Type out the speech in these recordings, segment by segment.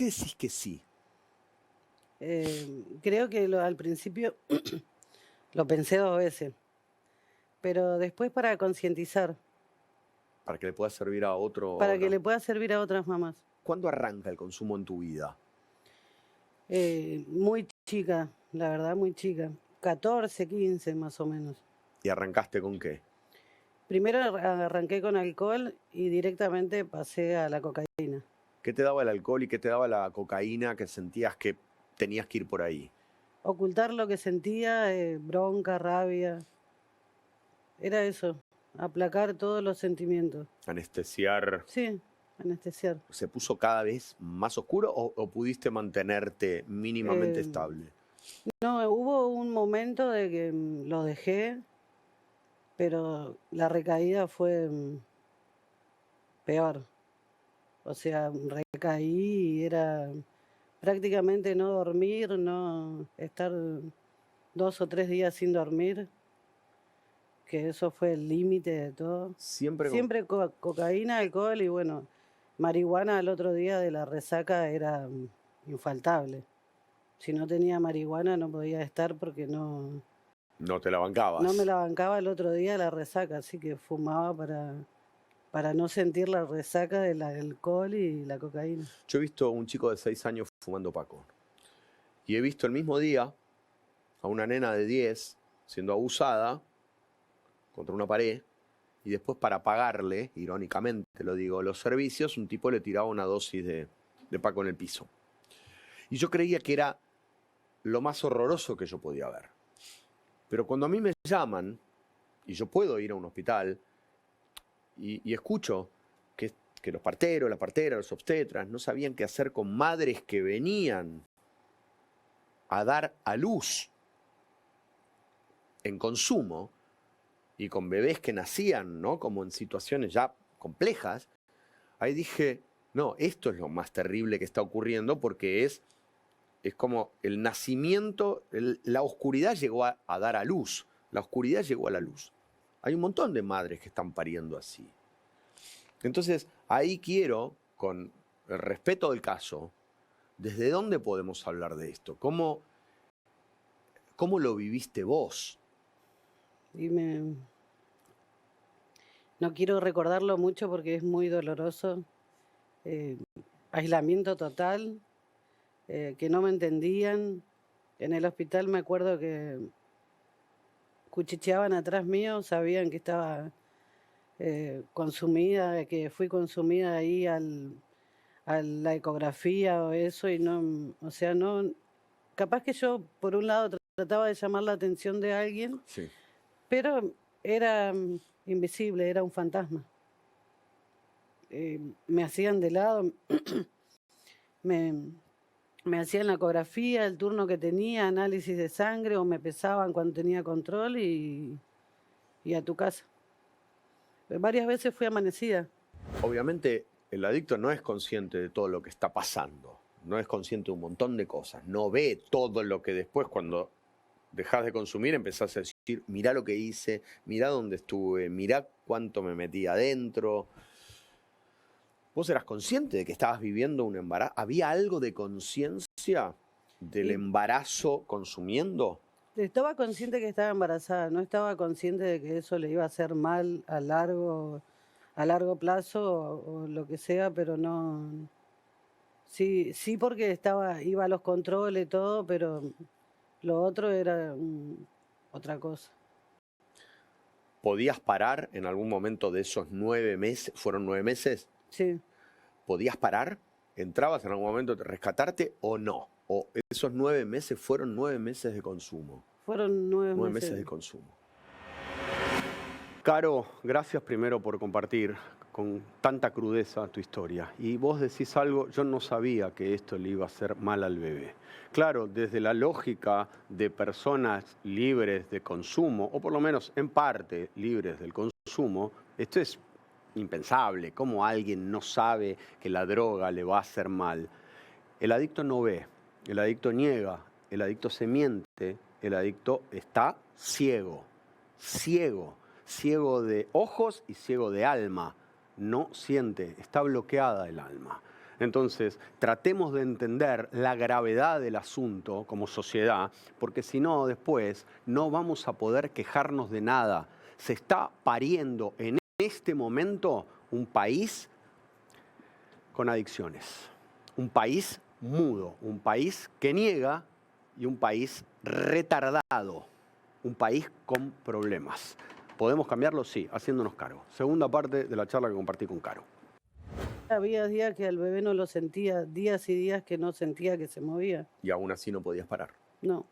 decís que sí? Creo que al principio lo pensé 2 veces, pero después para concientizar, Para que le pueda servir a otro. para que le pueda servir a otras mamás. ¿Cuándo arranca el consumo en tu vida? Muy chica, la verdad, muy chica. 14, 15 más o menos. ¿Y arrancaste con qué? Primero arranqué con alcohol y directamente pasé a la cocaína. ¿Qué te daba el alcohol y qué te daba la cocaína que sentías que tenías que ir por ahí? Ocultar lo que sentía, bronca, rabia. Era eso, aplacar todos los sentimientos. Anestesiar. Sí, anestesiar. ¿Se puso cada vez más oscuro o pudiste mantenerte mínimamente estable? No, hubo un momento de que lo dejé, pero la recaída fue peor. O sea, recaí y era prácticamente no dormir, no estar 2 o 3 días sin dormir, que eso fue el límite de todo. Siempre cocaína, alcohol y bueno, marihuana al otro día de la resaca era infaltable. Si no tenía marihuana no podía estar porque no te la bancabas. No me la bancaba el otro día la resaca, así que fumaba para no sentir la resaca del alcohol y la cocaína. Yo he visto a un chico de 6 años fumando paco. Y he visto el mismo día a una nena de 10 siendo abusada contra una pared. Y después, para pagarle, irónicamente lo digo, los servicios, un tipo le tiraba una dosis de paco en el piso. Y yo creía que era lo más horroroso que yo podía ver. Pero cuando a mí me llaman, y yo puedo ir a un hospital, y escucho que los parteros, la partera, los obstetras no sabían qué hacer con madres que venían a dar a luz en consumo, y con bebés que nacían, ¿no?, como en situaciones ya complejas, ahí dije, no, esto es lo más terrible que está ocurriendo, porque es como el nacimiento, la oscuridad llegó a dar a luz, la oscuridad llegó a la luz. Hay un montón de madres que están pariendo así. Entonces, ahí quiero, con el respeto del caso, ¿desde dónde podemos hablar de esto? ¿Cómo lo viviste vos? Y no quiero recordarlo mucho porque es muy doloroso. Aislamiento total, que no me entendían. En el hospital me acuerdo que cuchicheaban atrás mío, sabían que estaba consumida, que fui consumida ahí a la ecografía o eso, y no, o sea, no, capaz que yo por un lado trataba de llamar la atención de alguien, Sí. pero era invisible, era un fantasma. Me hacían de lado, me hacían la ecografía, el turno que tenía, análisis de sangre, o me pesaban cuando tenía control y a tu casa. Varias veces fui amanecida. Obviamente, el adicto no es consciente de todo lo que está pasando, no es consciente de un montón de cosas, no ve todo lo que después, cuando dejás de consumir, empezás a decir, mirá lo que hice, mirá dónde estuve, mirá cuánto me metí adentro. ¿Vos eras consciente de que estabas viviendo un embarazo? ¿Había algo de conciencia del embarazo consumiendo? Estaba consciente que estaba embarazada, no estaba consciente de que eso le iba a hacer mal a largo plazo o lo que sea, pero no. Sí, porque iba a los controles y todo, pero lo otro era otra cosa. ¿Podías parar en algún momento de esos 9 meses? ¿Fueron 9 meses? Sí. ¿Podías parar? ¿Entrabas en algún momento de rescatarte o no? ¿O esos 9 meses fueron 9 meses de consumo? Fueron 9 meses de consumo. Caro, gracias primero por compartir con tanta crudeza tu historia. Y vos decís algo, yo no sabía que esto le iba a hacer mal al bebé. Claro, desde la lógica de personas libres de consumo, o por lo menos en parte libres del consumo, esto es impensable. ¿Cómo alguien no sabe que la droga le va a hacer mal? El adicto no ve, el adicto niega, el adicto se miente, el adicto está ciego, ciego de ojos y ciego de alma. No siente, está bloqueada el alma. Entonces, tratemos de entender la gravedad del asunto como sociedad, porque si no, después no vamos a poder quejarnos de nada. Se está pariendo en este momento un país con adicciones, un país mudo, un país que niega y un país retardado, un país con problemas. ¿Podemos cambiarlo? Sí, haciéndonos cargo. Segunda parte de la charla que compartí con Caro. Había días que al bebé no lo sentía, días y días que no sentía que se movía. Y aún así no podías parar. No.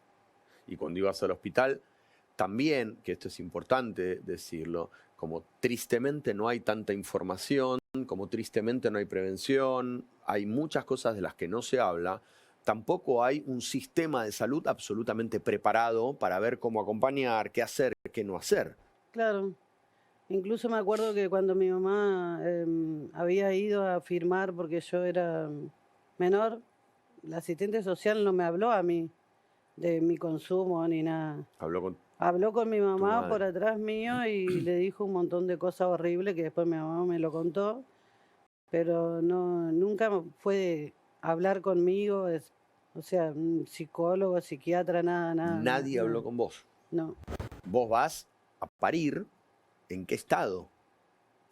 Y cuando ibas al hospital, también, que esto es importante decirlo, como tristemente no hay tanta información, como tristemente no hay prevención, hay muchas cosas de las que no se habla, tampoco hay un sistema de salud absolutamente preparado para ver cómo acompañar, qué hacer, qué no hacer. Claro. Incluso me acuerdo que cuando mi mamá había ido a firmar, porque yo era menor, la asistente social no me habló a mí de mi consumo ni nada. Habló con mi mamá por atrás mío y le dijo un montón de cosas horribles que después mi mamá me lo contó, pero no, nunca fue hablar conmigo, o sea, un psicólogo, psiquiatra, nada. Nadie habló con vos. No. Vos vas a parir. ¿En qué estado?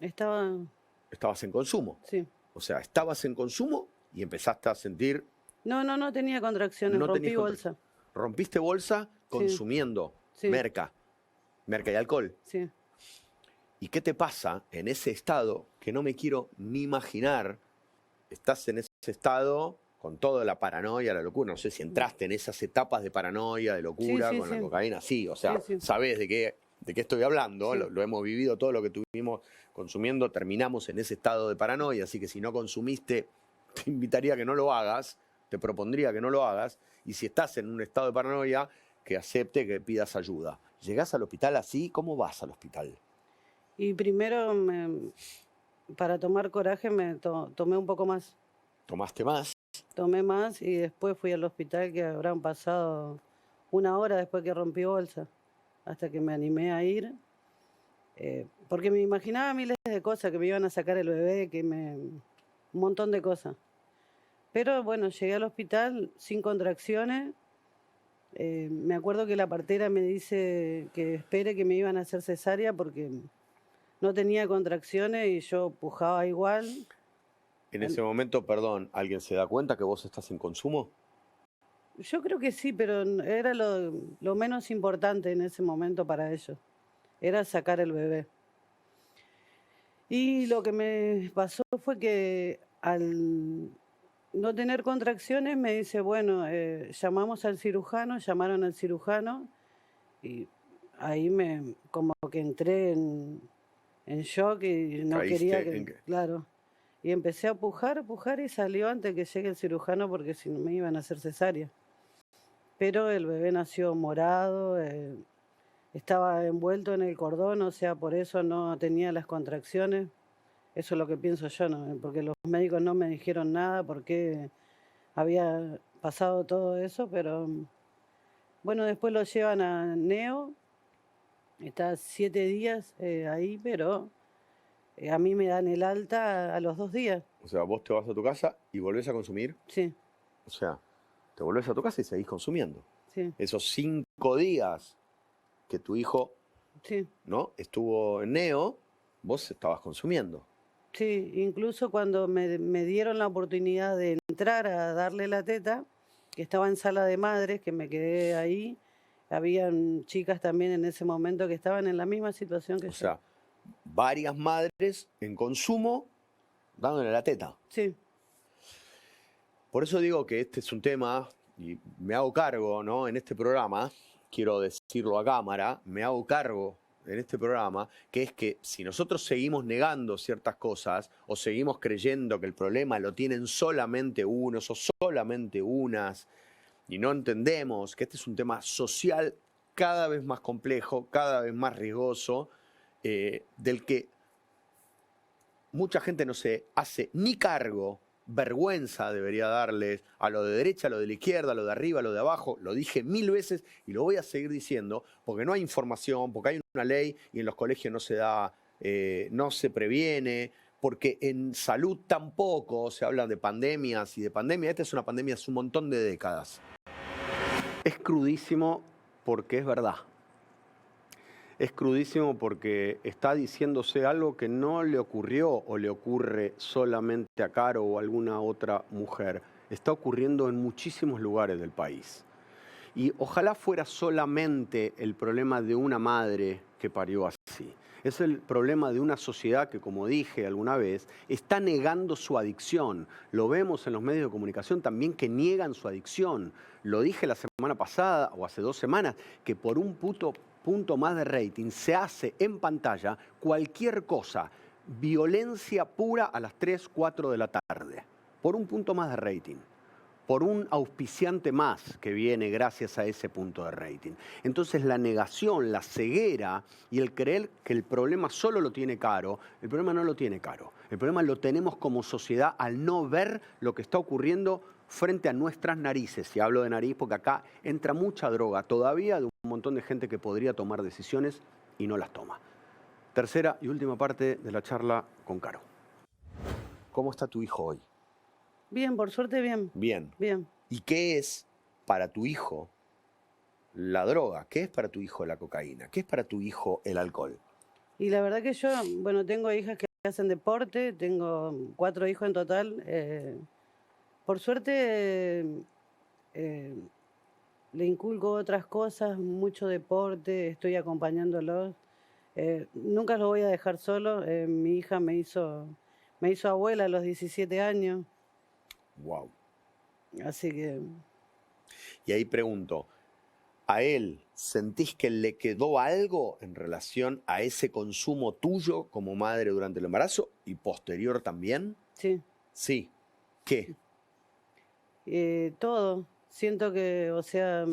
Estabas en consumo. Sí. O sea, estabas en consumo y empezaste a sentir... No tenía contracciones, rompí bolsa. Rompiste bolsa consumiendo merca y alcohol. Sí. ¿Y qué te pasa en ese estado que no me quiero ni imaginar? Estás en ese estado con toda la paranoia, la locura. No sé si entraste en esas etapas de paranoia, de locura con la cocaína. Sí, o sea, sabés de qué estoy hablando, lo hemos vivido, todo lo que estuvimos consumiendo, terminamos en ese estado de paranoia, así que si no consumiste, te invitaría a que no lo hagas, te propondría que no lo hagas, y si estás en un estado de paranoia, que acepte que pidas ayuda. ¿Llegás al hospital así? ¿Cómo vas al hospital? Y primero, para tomar coraje, me tomé un poco más. ¿Tomaste más? Tomé más y después fui al hospital, que habrán pasado 1 hora después que rompí bolsa, hasta que me animé a ir, porque me imaginaba miles de cosas, que me iban a sacar el bebé, un montón de cosas. Pero bueno, llegué al hospital sin contracciones. Me acuerdo que la partera me dice que espere, que me iban a hacer cesárea porque no tenía contracciones y yo pujaba igual. En ese momento, perdón, ¿alguien se da cuenta que vos estás en consumo? Yo creo que sí, pero era lo menos importante en ese momento para ellos. Era sacar el bebé. Y lo que me pasó fue que al no tener contracciones me dice, bueno, llamaron al cirujano y ahí como que entré en shock y no quería claro. Y empecé a pujar y salió antes que llegue el cirujano porque si no me iban a hacer cesárea. Pero el bebé nació morado, estaba envuelto en el cordón, o sea, por eso no tenía las contracciones. Eso es lo que pienso yo, ¿no? Porque los médicos no me dijeron nada, porque había pasado todo eso, pero bueno, después lo llevan a Neo, está 7 días ahí, pero a mí me dan el alta a los 2 días. O sea, vos te vas a tu casa y volvés a consumir. Sí. O sea, te volvés a tu casa y seguís consumiendo. Sí. Esos 5 días que tu hijo ¿no? estuvo en Neo, vos estabas consumiendo. Sí, incluso cuando me dieron la oportunidad de entrar a darle la teta, que estaba en sala de madres, que me quedé ahí, habían chicas también en ese momento que estaban en la misma situación que yo. O sea, varias madres en consumo dándole la teta. Sí. Por eso digo que este es un tema, y me hago cargo, ¿no? En este programa, quiero decirlo a cámara, me hago cargo en este programa, que es que si nosotros seguimos negando ciertas cosas o seguimos creyendo que el problema lo tienen solamente unos o solamente unas y no entendemos que este es un tema social cada vez más complejo, cada vez más riesgoso, del que mucha gente no se hace ni cargo. Vergüenza debería darles a lo de derecha, a lo de la izquierda, a lo de arriba, a lo de abajo. Lo dije 1000 veces y lo voy a seguir diciendo porque no hay información, porque hay una ley y en los colegios no se da, no se previene, porque en salud tampoco se habla de pandemias y de pandemia. Esta es una pandemia hace un montón de décadas. Es crudísimo porque es verdad. Es crudísimo porque está diciéndose algo que no le ocurrió o le ocurre solamente a Caro o a alguna otra mujer. Está ocurriendo en muchísimos lugares del país. Y ojalá fuera solamente el problema de una madre que parió así. Es el problema de una sociedad que, como dije alguna vez, está negando su adicción. Lo vemos en los medios de comunicación también que niegan su adicción. Lo dije la semana pasada o hace 2 semanas, que por un punto más de rating se hace en pantalla cualquier cosa, violencia pura a las 3, 4 de la tarde. Por un punto más de rating. Por un auspiciante más que viene gracias a ese punto de rating. Entonces la negación, la ceguera y el creer que el problema solo lo tiene Caro, el problema no lo tiene Caro. El problema lo tenemos como sociedad al no ver lo que está ocurriendo frente a nuestras narices. Y hablo de nariz porque acá entra mucha droga todavía de un montón de gente que podría tomar decisiones y no las toma. Tercera y última parte de la charla con Caro. ¿Cómo está tu hijo hoy? Bien, por suerte bien. Bien. Bien. ¿Y qué es para tu hijo la droga? ¿Qué es para tu hijo la cocaína? ¿Qué es para tu hijo el alcohol? Y la verdad que yo, bueno, tengo hijas que hacen deporte, tengo 4 hijos en total. Por suerte le inculco otras cosas, mucho deporte, estoy acompañándolos. Nunca los voy a dejar solos. Mi hija me hizo abuela a los 17 años. Wow. Así que... Y ahí pregunto, ¿a él sentís que le quedó algo en relación a ese consumo tuyo como madre durante el embarazo y posterior también? Sí. Sí. ¿Qué? Todo. Siento que, o sea,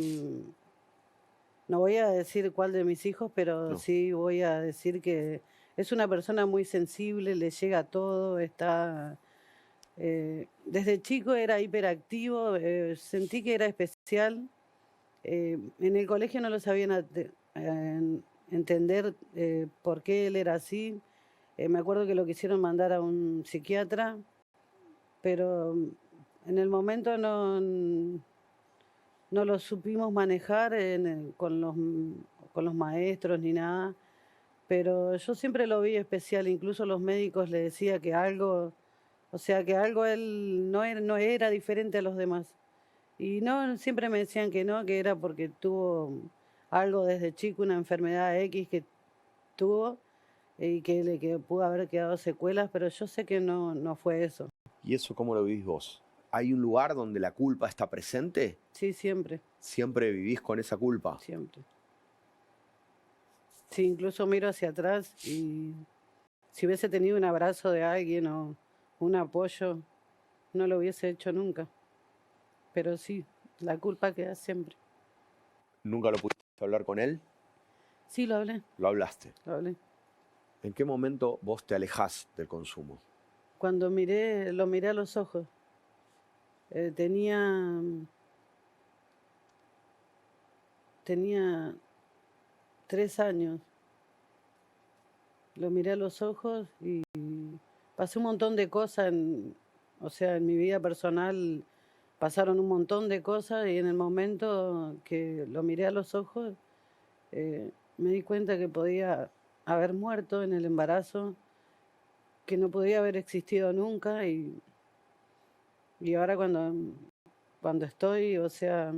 no voy a decir cuál de mis hijos, pero No. sí voy a decir que es una persona muy sensible, le llega a todo, está... desde chico era hiperactivo, sentí que era especial. En el colegio no lo sabían entender por qué él era así. Me acuerdo que lo quisieron mandar a un psiquiatra, pero en el momento no lo supimos manejar con los maestros ni nada. Pero yo siempre lo vi especial, incluso los médicos le decía que algo... O sea, que algo él no era diferente a los demás. Y no, siempre me decían que no, que era porque tuvo algo desde chico, una enfermedad X que tuvo y que pudo haber quedado secuelas, pero yo sé que no fue eso. ¿Y eso cómo lo vivís vos? ¿Hay un lugar donde la culpa está presente? Sí, siempre. ¿Siempre vivís con esa culpa? Siempre. Sí, incluso miro hacia atrás y si hubiese tenido un abrazo de alguien o un apoyo, no lo hubiese hecho nunca. Pero sí, la culpa queda siempre. ¿Nunca lo pudiste hablar con él? Sí, lo hablé. Lo hablaste. Lo hablé. ¿En qué momento vos te alejás del consumo? Cuando lo miré a los ojos. Tenía 3 años. Lo miré a los ojos y pasé un montón de cosas, o sea, en mi vida personal pasaron un montón de cosas y en el momento que lo miré a los ojos me di cuenta que podía haber muerto en el embarazo, que no podía haber existido nunca y ahora cuando estoy, o sea,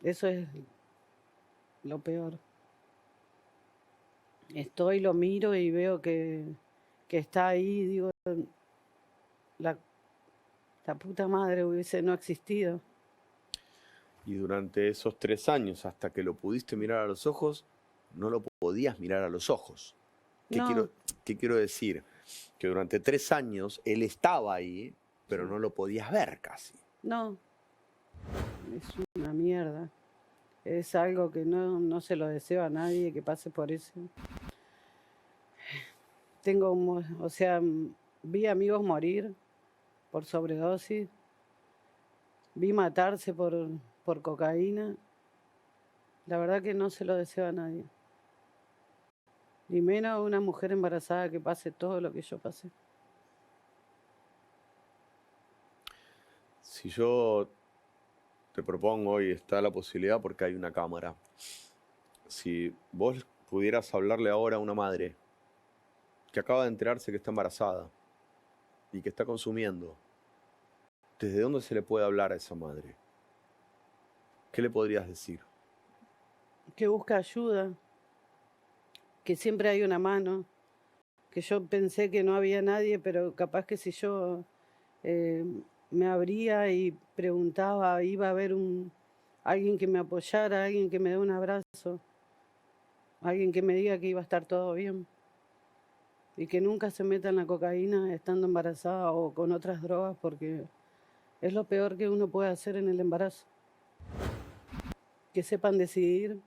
eso es lo peor. Estoy, lo miro y veo que está ahí, digo, la puta madre hubiese no existido. Y durante esos 3 años, hasta que lo pudiste mirar a los ojos, no lo podías mirar a los ojos. No. ¿Qué quiero decir? Que durante 3 años él estaba ahí, pero no lo podías ver casi. No, es una mierda. Es algo que no se lo deseo a nadie que pase por eso. O sea, vi amigos morir por sobredosis, vi matarse por cocaína. La verdad que no se lo deseo a nadie. Y menos una mujer embarazada que pase todo lo que yo pasé. Si yo te propongo, y está la posibilidad porque hay una cámara, si vos pudieras hablarle ahora a una madre que acaba de enterarse que está embarazada y que está consumiendo, ¿desde dónde se le puede hablar a esa madre? ¿Qué le podrías decir? Que busca ayuda, que siempre hay una mano, que yo pensé que no había nadie, pero capaz que si yo me abría y preguntaba, iba a haber alguien que me apoyara, alguien que me dé un abrazo, alguien que me diga que iba a estar todo bien y que nunca se meta en la cocaína estando embarazada o con otras drogas, porque es lo peor que uno puede hacer en el embarazo. Que sepan decidir,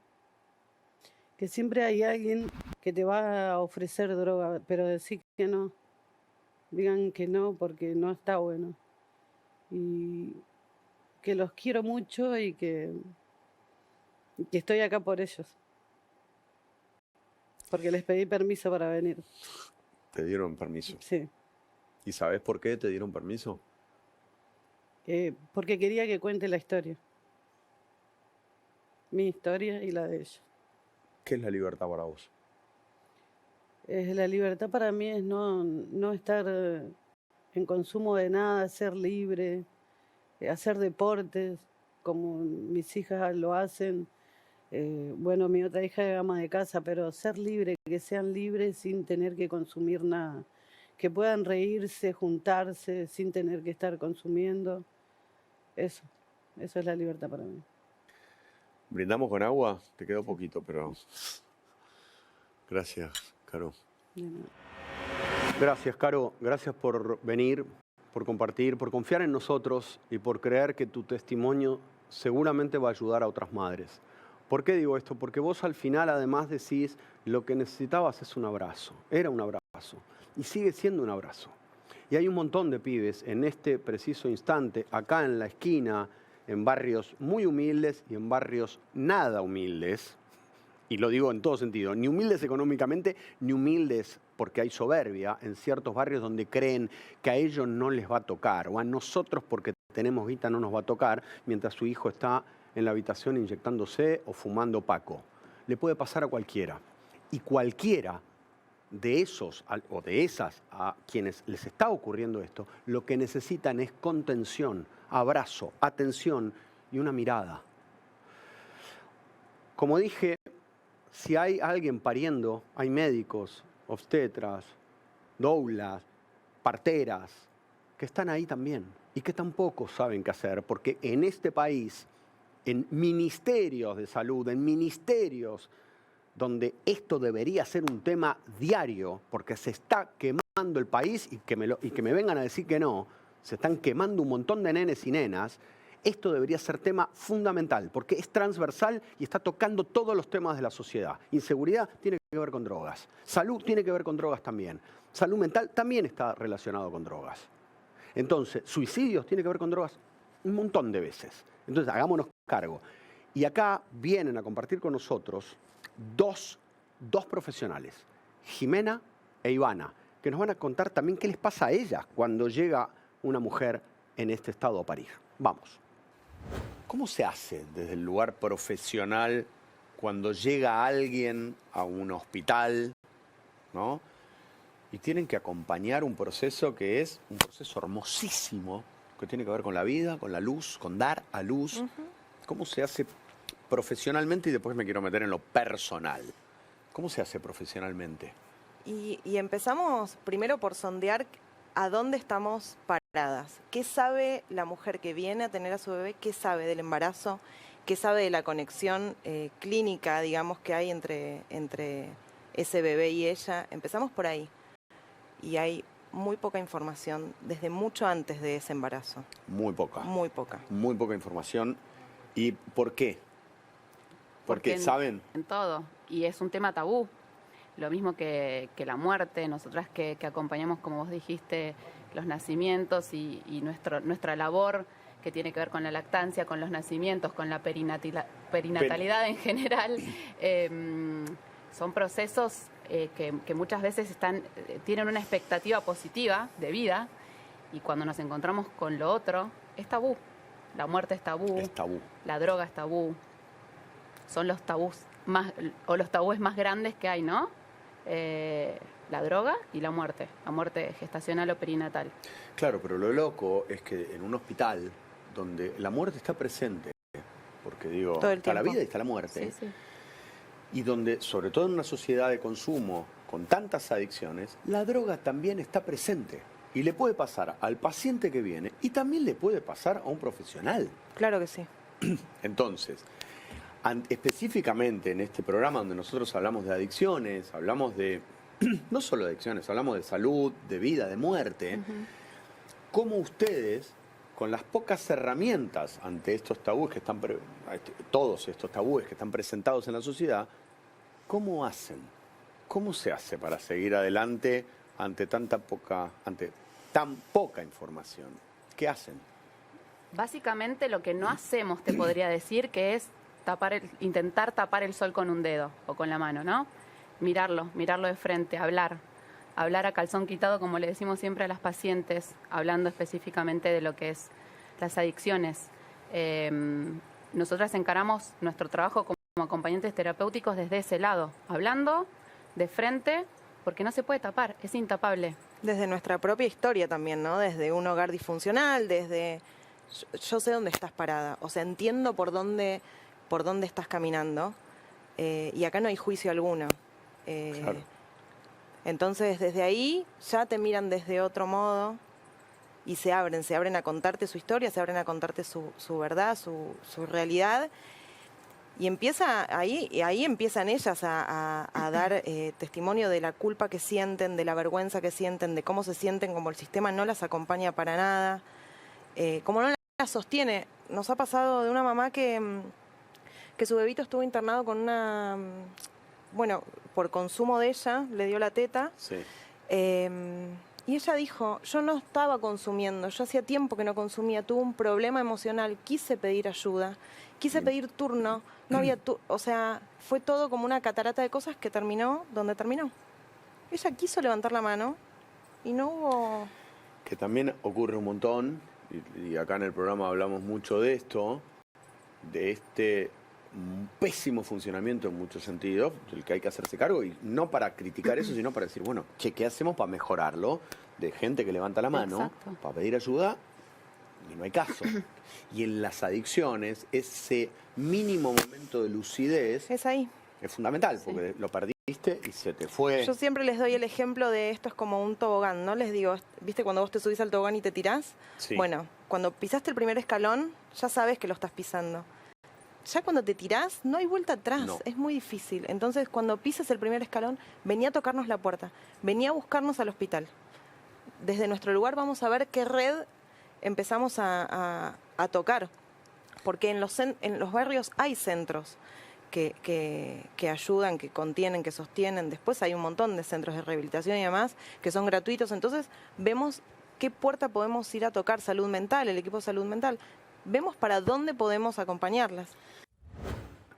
que siempre hay alguien que te va a ofrecer droga, pero decir que no, digan que no porque no está bueno. Y que los quiero mucho y que estoy acá por ellos. Porque les pedí permiso para venir. ¿Te dieron permiso? Sí. ¿Y sabes por qué te dieron permiso? Porque quería que cuente la historia. Mi historia y la de ellos. ¿Qué es la libertad para vos? La libertad para mí es no estar en consumo de nada, ser libre, hacer deportes como mis hijas lo hacen. Bueno, mi otra hija es ama de casa, pero ser libre, que sean libres sin tener que consumir nada, que puedan reírse, juntarse sin tener que estar consumiendo. Eso es la libertad para mí. ¿Brindamos con agua? Te quedó poquito, pero... Gracias, Caro. Gracias, Caro. Gracias por venir, por compartir, por confiar en nosotros y por creer que tu testimonio seguramente va a ayudar a otras madres. ¿Por qué digo esto? Porque vos al final además decís lo que necesitabas es un abrazo. Era un abrazo y sigue siendo un abrazo. Y hay un montón de pibes en este preciso instante, acá en la esquina, en barrios muy humildes y en barrios nada humildes, y lo digo en todo sentido, ni humildes económicamente, ni humildes porque hay soberbia en ciertos barrios donde creen que a ellos no les va a tocar, o a nosotros porque tenemos guita no nos va a tocar, mientras su hijo está en la habitación inyectándose o fumando paco. Le puede pasar a cualquiera. Y cualquiera de esos o de esas a quienes les está ocurriendo esto, lo que necesitan es contención, abrazo, atención y una mirada. Como dije, si hay alguien pariendo, hay médicos, obstetras, doulas, parteras, que están ahí también y que tampoco saben qué hacer, porque en este país, en ministerios de salud, en ministerios donde esto debería ser un tema diario, porque se está quemando el país y que me vengan a decir que no, se están quemando un montón de nenes y nenas, esto debería ser tema fundamental, porque es transversal y está tocando todos los temas de la sociedad. Inseguridad tiene que ver con drogas, salud tiene que ver con drogas también, salud mental también está relacionado con drogas. Entonces, suicidios tiene que ver con drogas un montón de veces. Entonces, hagámonos cargo. Y acá vienen a compartir con nosotros dos profesionales, Jimena e Ivana, que nos van a contar también qué les pasa a ellas cuando llega una mujer en este estado a parir. Vamos. ¿Cómo se hace desde el lugar profesional cuando llega alguien a un hospital, ¿no? Y tienen que acompañar un proceso que es un proceso hermosísimo, que tiene que ver con la vida, con la luz, con dar a luz? ¿Cómo se hace profesionalmente? Y después me quiero meter en lo personal. ¿Cómo se hace profesionalmente? Y empezamos primero por sondear a dónde estamos paradas. ¿Qué sabe la mujer que viene a tener a su bebé? ¿Qué sabe del embarazo? ¿Qué sabe de la conexión clínica, digamos, que hay entre ese bebé y ella? Empezamos por ahí. Y hay muy poca información desde mucho antes de ese embarazo. Muy poca. Muy poca. Muy poca información. ¿Y por qué? Porque saben. En todo. Y es un tema tabú. Lo mismo que la muerte. Nosotras que acompañamos, como vos dijiste, los nacimientos y nuestra labor que tiene que ver con la lactancia, con los nacimientos, con la perinatalidad en general. Son procesos que muchas veces tienen una expectativa positiva de vida, y cuando nos encontramos con lo otro, es tabú. La muerte es tabú, Es tabú. la droga es tabú. Son los tabús los tabúes más grandes que hay, ¿no? La droga y la muerte gestacional o perinatal. Claro, pero lo loco es que en un hospital donde la muerte está presente, porque digo, Todo el está la tiempo. vida y está la muerte, Sí, sí. y donde, sobre todo en una sociedad de consumo con tantas adicciones, la droga también está presente. Y le puede pasar al paciente que viene y también le puede pasar a un profesional. Claro que sí. Entonces, específicamente en este programa donde nosotros hablamos de adicciones, hablamos de, no solo de adicciones, hablamos de salud, de vida, de muerte, cómo ustedes, con las pocas herramientas ante estos tabúes que están, todos estos tabúes que están presentados en la sociedad, ¿cómo hacen? ¿Cómo se hace para seguir adelante ante tan poca información? ¿Qué hacen? Básicamente lo que no hacemos, te podría decir, que es intentar tapar el sol con un dedo o con la mano, ¿no? Mirarlo de frente, hablar a calzón quitado, como le decimos siempre a las pacientes, hablando específicamente de lo que es las adicciones. Nosotras encaramos nuestro trabajo como acompañantes terapéuticos desde ese lado, hablando de frente, porque no se puede tapar, es intapable. Desde nuestra propia historia también, ¿no? Desde un hogar disfuncional, desde yo sé dónde estás parada, o sea, entiendo por dónde estás caminando, y acá no hay juicio alguno. Claro. Entonces, desde ahí ya te miran desde otro modo y se abren a contarte su historia, se abren a contarte su verdad, su realidad. Y ahí empiezan ellas a dar testimonio de la culpa que sienten, de la vergüenza que sienten, de cómo se sienten, como el sistema no las acompaña para nada, como no las sostiene. Nos ha pasado de una mamá que su bebito estuvo internado con por consumo de ella, le dio la teta. Sí. Y ella dijo, yo no estaba consumiendo, yo hacía tiempo que no consumía, tuve un problema emocional, quise pedir ayuda, quise pedir turno, no había o sea, fue todo como una catarata de cosas que terminó donde terminó. Ella quiso levantar la mano y no hubo... Que también ocurre un montón, y acá en el programa hablamos mucho de esto, de este pésimo funcionamiento en muchos sentidos, del que hay que hacerse cargo, y no para criticar eso, sino para decir, bueno, che, ¿qué hacemos para mejorarlo? De gente que levanta la mano Exacto. para pedir ayuda y no hay caso. Y en las adicciones, ese mínimo momento de lucidez Es ahí. es fundamental, Sí. porque lo perdiste y se te fue. Yo siempre les doy el ejemplo de esto es como un tobogán, ¿no? Les digo, ¿viste cuando vos te subís al tobogán y te tirás? Sí. Bueno, cuando pisaste el primer escalón, ya sabes que lo estás pisando. Ya cuando te tirás, no hay vuelta atrás, No. es muy difícil. Entonces, cuando pises el primer escalón, vení a tocarnos la puerta, vení a buscarnos al hospital. Desde nuestro lugar vamos a ver qué red empezamos a tocar, porque en los barrios hay centros que ayudan, que contienen, que sostienen. Después hay un montón de centros de rehabilitación y demás que son gratuitos. Entonces, vemos qué puerta podemos ir a tocar, salud mental, el equipo de salud mental. Vemos para dónde podemos acompañarlas.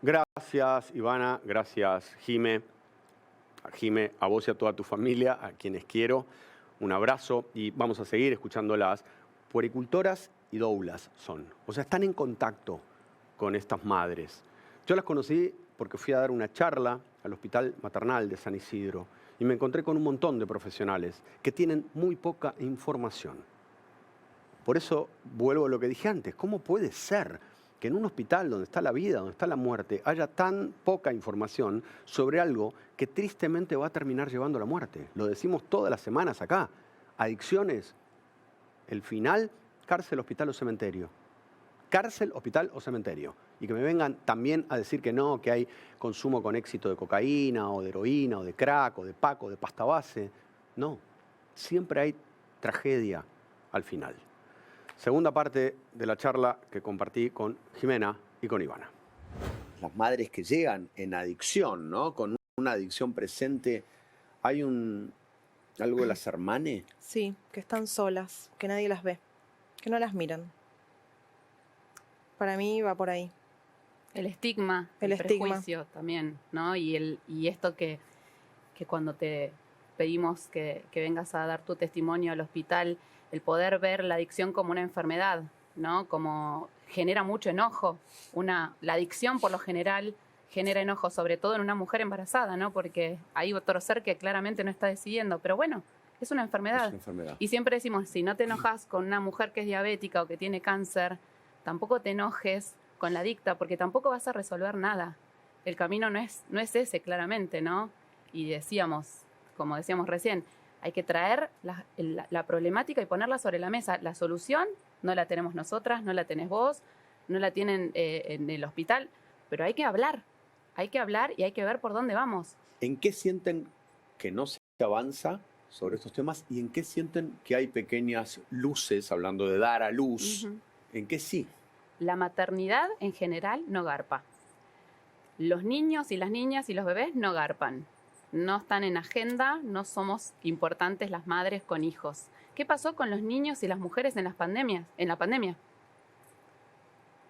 Gracias, Ivana. Gracias, Jime. Jime, a vos y a toda tu familia, a quienes quiero. Un abrazo y vamos a seguir escuchándolas. Puericultoras y doulas son. O sea, están en contacto con estas madres. Yo las conocí porque fui a dar una charla al Hospital Maternal de San Isidro y me encontré con un montón de profesionales que tienen muy poca información. Por eso vuelvo a lo que dije antes. ¿Cómo puede ser que en un hospital donde está la vida, donde está la muerte, haya tan poca información sobre algo que tristemente va a terminar llevando a la muerte? Lo decimos todas las semanas acá. Adicciones, el final, cárcel, hospital o cementerio. Cárcel, hospital o cementerio. Y que me vengan también a decir que no, que hay consumo con éxito de cocaína o de heroína o de crack o de paco, de pasta base. No, siempre hay tragedia al final. Segunda parte de la charla que compartí con Jimena y con Ivana. Las madres que llegan en adicción, ¿no? Con una adicción presente, ¿hay algo de las hermanes? Sí, que están solas, que nadie las ve, que no las miran. Para mí va por ahí. El estigma, El estigma. prejuicio también, ¿no? Y esto que que cuando te pedimos que vengas a dar tu testimonio al hospital, el poder ver la adicción como una enfermedad, ¿no? Como genera mucho enojo. La adicción, por lo general, genera enojo, sobre todo en una mujer embarazada, ¿no? Porque hay otro ser que claramente no está decidiendo. Pero bueno, es una enfermedad. Es una enfermedad. Y siempre decimos, si no te enojas con una mujer que es diabética o que tiene cáncer, tampoco te enojes con la adicta, porque tampoco vas a resolver nada. El camino no es ese, claramente, ¿no? Y decíamos, como decíamos recién, hay que traer la problemática y ponerla sobre la mesa. La solución no la tenemos nosotras, no la tenés vos, no la tienen en el hospital, pero hay que hablar y hay que ver por dónde vamos. ¿En qué sienten que no se avanza sobre estos temas y en qué sienten que hay pequeñas luces, hablando de dar a luz? Ujú. ¿En qué sí? La maternidad en general no garpa. Los niños y las niñas y los bebés no garpan. No están en agenda, no somos importantes las madres con hijos. ¿Qué pasó con los niños y las mujeres en la pandemia?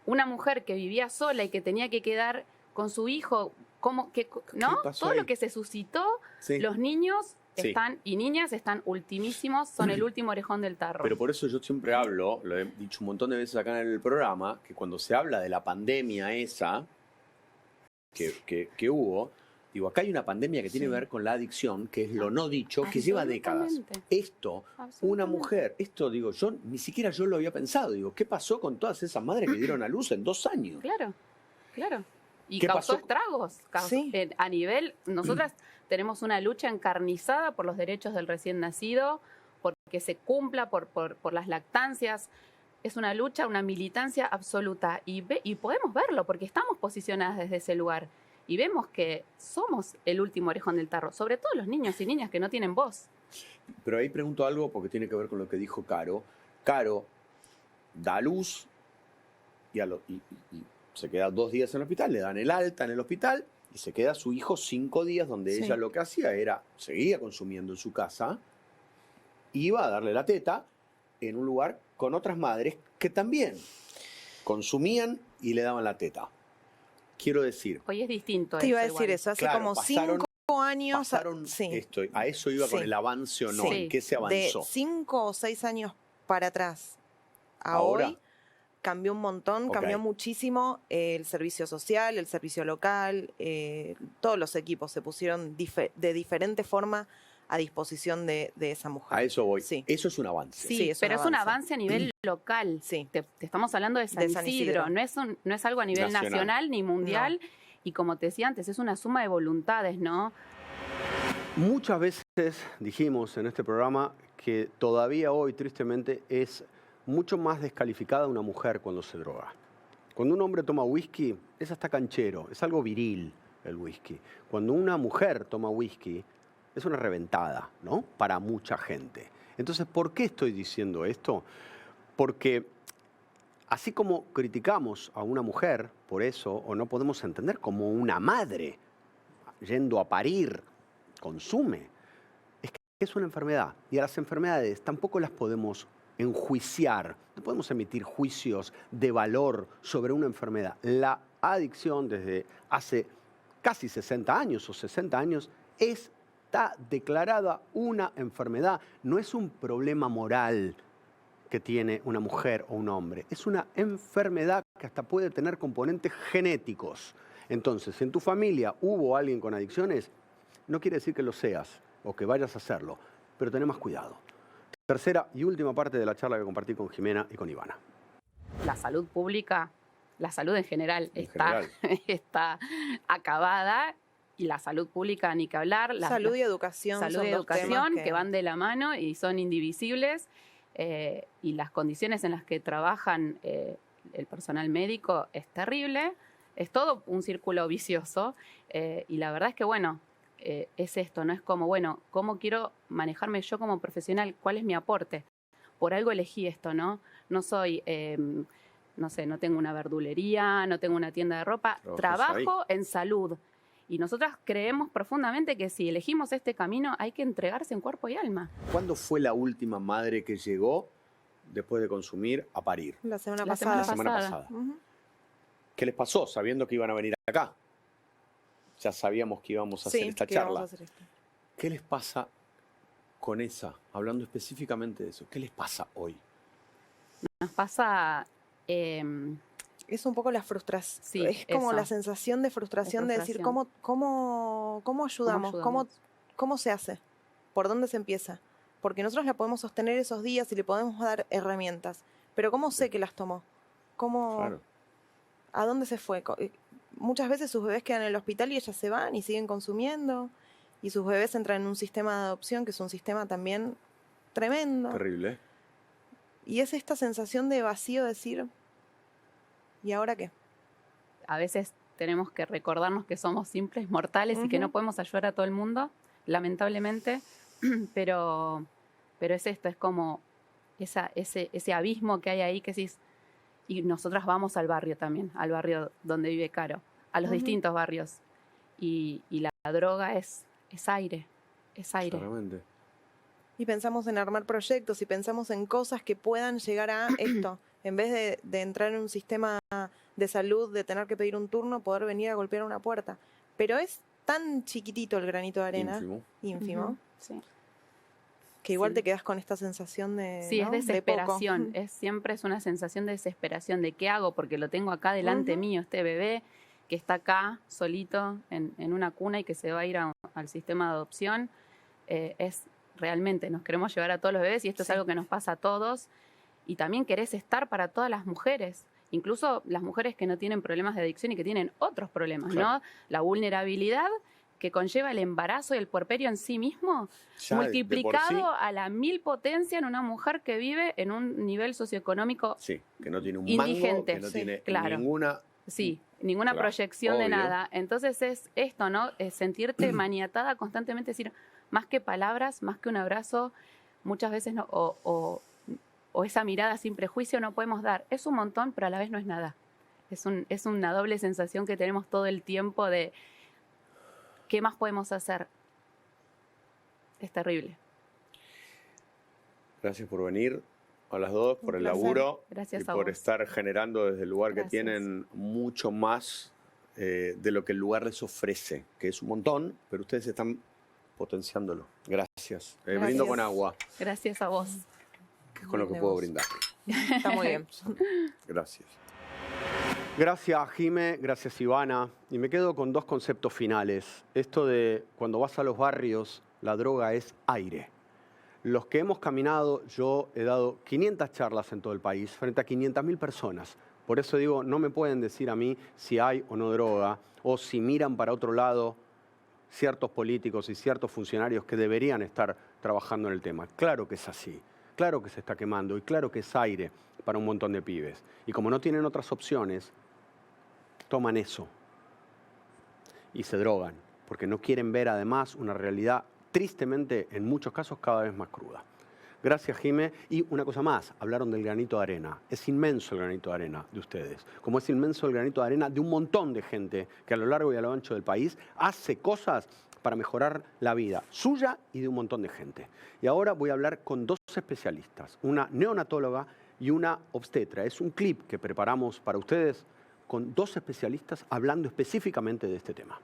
Una mujer que vivía sola y que tenía que quedar con su hijo, ¿no? ¿Qué pasó Todo ahí? lo que se suscitó, Sí. los niños Sí. y niñas están ultimísimos, son el último orejón del tarro. Pero por eso yo siempre hablo, lo he dicho un montón de veces acá en el programa, que cuando se habla de la pandemia esa que hubo, digo, acá hay una pandemia que tiene que ver con la adicción, que es lo no dicho, que lleva décadas. Absolutamente. Esto, una Absolutamente. mujer, esto digo, yo ni siquiera yo lo había pensado, digo, ¿qué pasó con todas esas madres que dieron a luz en 2 años? Claro, claro. Y ¿Qué causó pasó? estragos. Sí. A nivel, nosotras tenemos una lucha encarnizada por los derechos del recién nacido, porque se cumpla por las lactancias. Es una lucha, una militancia absoluta. Y podemos verlo, porque estamos posicionadas desde ese lugar. Y vemos que somos el último orejón del tarro, sobre todo los niños y niñas que no tienen voz. Pero ahí pregunto algo porque tiene que ver con lo que dijo Caro. Caro da a luz y se queda 2 días en el hospital, le dan el alta en el hospital y se queda su hijo 5 días donde Sí. ella lo que hacía era, seguía consumiendo en su casa, iba a darle la teta en un lugar con otras madres que también consumían y le daban la teta. Quiero decir, Hoy es distinto. Te iba a eso decir igual. eso, hace claro, como pasaron- 5 años. pasaron Sí. esto, a eso iba con Sí. el avance o no, Sí. en qué se De avanzó. 5 o 6 años para atrás a Ahora. hoy cambió un montón, Ok. cambió muchísimo el servicio social, el servicio local, todos los equipos se pusieron de diferente forma a disposición de esa mujer. A eso voy. Sí. Eso es un avance. Sí, Sí, es un pero es un avance. avance a nivel local. Sí. Te estamos hablando de San, San Isidro, Isidro. no es algo a nivel Nacional. nacional ni mundial. Y como te decía antes, es una suma de voluntades, ¿no? Muchas veces dijimos en este programa que todavía hoy, tristemente, es mucho más descalificada una mujer cuando se droga. Cuando un hombre toma whisky, es hasta canchero, es algo viril el whisky. Cuando una mujer toma whisky, es una reventada, ¿no? Para mucha gente. Entonces, ¿por qué estoy diciendo esto? Porque así como criticamos a una mujer por eso, o no podemos entender como una madre yendo a parir, consume, es que es una enfermedad. Y a las enfermedades tampoco las podemos enjuiciar, no podemos emitir juicios de valor sobre una enfermedad. La adicción desde hace casi 60 años o 60 años está declarada una enfermedad, no es un problema moral que tiene una mujer o un hombre. Es una enfermedad que hasta puede tener componentes genéticos. Entonces, si en tu familia hubo alguien con adicciones, no quiere decir que lo seas o que vayas a hacerlo, pero ten más cuidado. Tercera y última parte de la charla que compartí con Jimena y con Ivana. La salud pública, la salud en general, En está, general. está acabada. Y la salud pública, ni que hablar. Salud y educación. Salud son y dos temas educación que van de la mano y son indivisibles. Y las condiciones en las que trabajan el personal médico es terrible. Es todo un círculo vicioso. Y la verdad es que, bueno, es esto, no es como, bueno, ¿cómo quiero manejarme yo como profesional? ¿Cuál es mi aporte? Por algo elegí esto, ¿no? No soy, no sé, no tengo una verdulería, no tengo una tienda de ropa. Trabajas Trabajo en salud. Y nosotras creemos profundamente que si elegimos este camino hay que entregarse en cuerpo y alma. ¿Cuándo fue la última madre que llegó después de consumir a parir? La semana La pasada. La semana pasada. Ujú. ¿Qué les pasó sabiendo que iban a venir acá? Ya sabíamos que íbamos a hacer esta que vamos charla. a hacer esto. ¿Qué les pasa con esa? Hablando específicamente de eso, ¿qué les pasa hoy? Nos pasa... Es un poco la frustración, Sí, es como eso. la sensación de frustración de decir, ¿cómo ayudamos? ¿Cómo se hace? ¿Por dónde se empieza? Porque nosotros la podemos sostener esos días y le podemos dar herramientas, pero ¿cómo sé que las tomó? Claro. ¿A dónde se fue? Muchas veces sus bebés quedan en el hospital y ellas se van y siguen consumiendo, y sus bebés entran en un sistema de adopción que es un sistema también tremendo. Terrible. Y es esta sensación de vacío, decir, ¿y ahora qué? A veces tenemos que recordarnos que somos simples mortales y que no podemos ayudar a todo el mundo, lamentablemente, pero es esto, es como ese abismo que hay ahí que decís, y nosotras vamos al barrio también, al barrio donde vive Caro, a los distintos barrios, y la droga es aire, es aire. Claramente. Y pensamos en armar proyectos y pensamos en cosas que puedan llegar a esto. En vez de entrar en un sistema de salud, de tener que pedir un turno, poder venir a golpear una puerta. Pero es tan chiquitito el granito de arena, ínfimo, Sí. que igual te quedas con esta sensación de Sí, ¿no? es desesperación, de poco. siempre es una sensación de desesperación, de qué hago, porque lo tengo acá delante mío, este bebé que está acá solito en una cuna y que se va a ir al sistema de adopción. Es realmente, nos queremos llevar a todos los bebés y esto es algo que nos pasa a todos, y también querés estar para todas las mujeres, incluso las mujeres que no tienen problemas de adicción y que tienen otros problemas, Claro. ¿no? La vulnerabilidad que conlleva el embarazo y el puerperio en sí mismo, Ya multiplicado de por sí, a la 1000 potencia en una mujer que vive en un nivel socioeconómico, sí, que no tiene un indigente, mango, que no sí, tiene claro. ninguna... ninguna Claro, proyección de obvio. nada. Entonces es esto, ¿no? Es sentirte maniatada constantemente, decir, más que palabras, más que un abrazo, muchas veces no, o esa mirada sin prejuicio no podemos dar. Es un montón, pero a la vez no es nada. Es una doble sensación que tenemos todo el tiempo de ¿qué más podemos hacer? Es terrible. Gracias por venir a las dos, por el placer. laburo Gracias y a por vos. estar generando desde el lugar que Gracias. tienen mucho más de lo que el lugar les ofrece, que es un montón, pero ustedes están potenciándolo. Gracias. Brindo Gracias. con agua, Gracias a vos. que es con lo que De puedo vos. brindar. Está muy bien. Gracias. Gracias, Jime, gracias, Ivana. Y me quedo con dos conceptos finales. Esto de cuando vas a los barrios, la droga es aire. Los que hemos caminado, yo he dado 500 charlas en todo el país, frente a 500.000 personas. Por eso digo, no me pueden decir a mí si hay o no droga, o si miran para otro lado ciertos políticos y ciertos funcionarios que deberían estar trabajando en el tema. Claro que es así, claro que se está quemando y claro que es aire para un montón de pibes. Y como no tienen otras opciones, toman eso y se drogan, porque no quieren ver además una realidad tristemente, en muchos casos, cada vez más cruda. Gracias, Jime. Y una cosa más, hablaron del granito de arena. Es inmenso el granito de arena de ustedes, como es inmenso el granito de arena de un montón de gente que a lo largo y a lo ancho del país hace cosas para mejorar la vida suya y de un montón de gente. Y ahora voy a hablar con dos especialistas, una neonatóloga y una obstetra. Es un clip que preparamos para ustedes con dos especialistas hablando específicamente de este tema.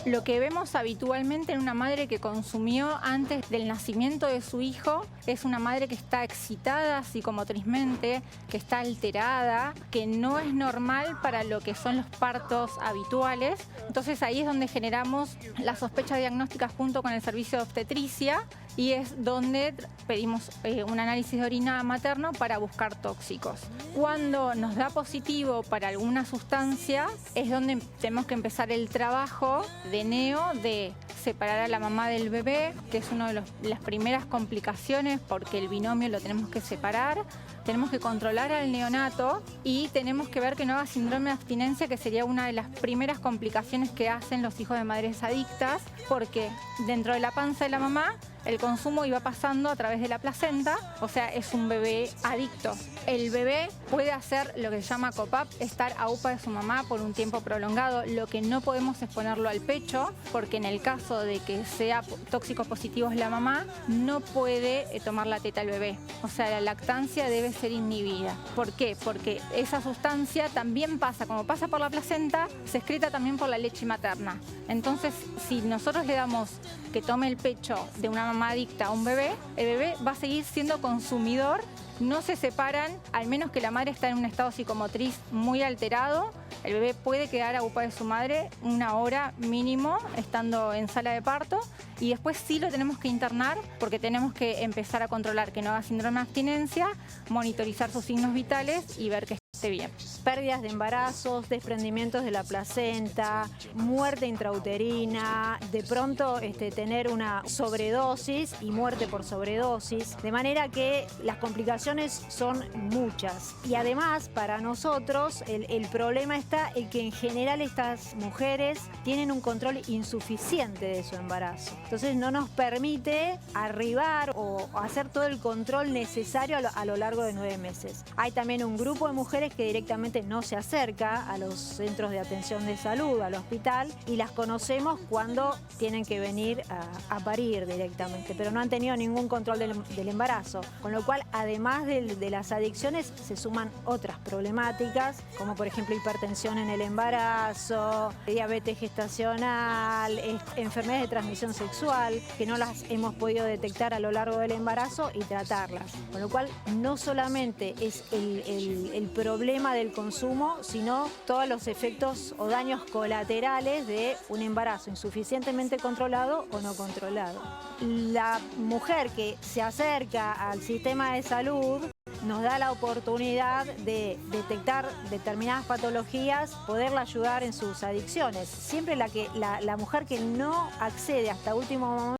Lo que vemos habitualmente en una madre que consumió antes del nacimiento de su hijo es una madre que está excitada psicomotrizmente, que está alterada, que no es normal para lo que son los partos habituales. Entonces ahí es donde generamos la sospecha diagnóstica junto con el servicio de obstetricia y es donde pedimos un análisis de orina materno para buscar tóxicos. Cuando nos da positivo para alguna sustancia es donde tenemos que empezar el trabajo de neo de separar a la mamá del bebé, que es una de las primeras complicaciones porque el binomio lo tenemos que separar. Tenemos que controlar al neonato y tenemos que ver que no haga síndrome de abstinencia, que sería una de las primeras complicaciones que hacen los hijos de madres adictas, porque dentro de la panza de la mamá el consumo iba pasando a través de la placenta, o sea, es un bebé adicto. El bebé puede hacer lo que se llama COPAP, estar a UPA de su mamá por un tiempo prolongado. Lo que no podemos es ponerlo al pecho, porque en el caso de que sea tóxico positivo es la mamá, no puede tomar la teta el bebé. O sea, la lactancia debe ser inhibida. ¿Por qué? Porque esa sustancia también pasa, como pasa por la placenta, se excreta también por la leche materna. Entonces, si nosotros le damos que tome el pecho de una mamá adicta a un bebé, el bebé va a seguir siendo consumidor. No se separan, al menos que la madre está en un estado psicomotriz muy alterado. El bebé puede quedar a UPA de su madre 1 hora mínimo estando en sala de parto, y después sí lo tenemos que internar porque tenemos que empezar a controlar que no haga síndrome de abstinencia, monitorizar sus signos vitales y ver que esté bien. Pérdidas de embarazos, desprendimientos de la placenta, muerte intrauterina, de pronto tener una sobredosis y muerte por sobredosis, de manera que las complicaciones son muchas. Y además, para nosotros, el problema está en que en general estas mujeres tienen un control insuficiente de su embarazo. Entonces no nos permite arribar o hacer todo el control necesario a lo largo de 9 meses. Hay también un grupo de mujeres que directamente no se acerca a los centros de atención de salud, al hospital, y las conocemos cuando tienen que venir a parir directamente, pero no han tenido ningún control del embarazo, con lo cual, además de las adicciones, se suman otras problemáticas, como por ejemplo hipertensión en el embarazo, diabetes gestacional, enfermedades de transmisión sexual, que no las hemos podido detectar a lo largo del embarazo y tratarlas, con lo cual no solamente es el problema del consumo, sino todos los efectos o daños colaterales de un embarazo insuficientemente controlado o no controlado. La mujer que se acerca al sistema de salud nos da la oportunidad de detectar determinadas patologías, poderla ayudar en sus adicciones. Siempre la mujer que no accede hasta último momento